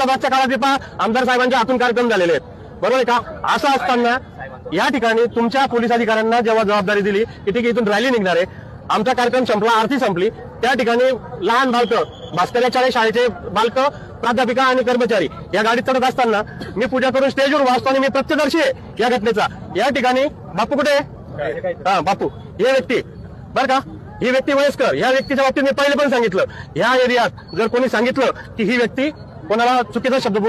मागच्या काळात पहा आमदार साहेबांच्या हातून कार्यक्रम झालेले आहेत, बरोबर आहे का? असं असताना या ठिकाणी तुमच्या पोलीस अधिकाऱ्यांना जेव्हा जबाबदारी दिली की ठीक इथून रॅली निघणार आहे, आमचा कार्यक्रम संपला, आरती संपली, त्या ठिकाणी लहान बालकं भास्कराचार्य शाळेचे बालकं, प्राध्यापिका आणि कर्मचारी या गाडीत चढत असताना मी पूजा करून स्टेजवर वाचतो आणि मी प्रत्यक्षदर्शी आहे या घटनेचा. या ठिकाणी बापू कुठे? हा बापू हे व्यक्ती बरं का, ही व्यक्ती वयस्कर. या व्यक्तीच्या बाबतीत मी पहिले पण सांगितलं, या एरियात जर कोणी सांगितलं की ही व्यक्ती कोणाला चुकीचा शब्द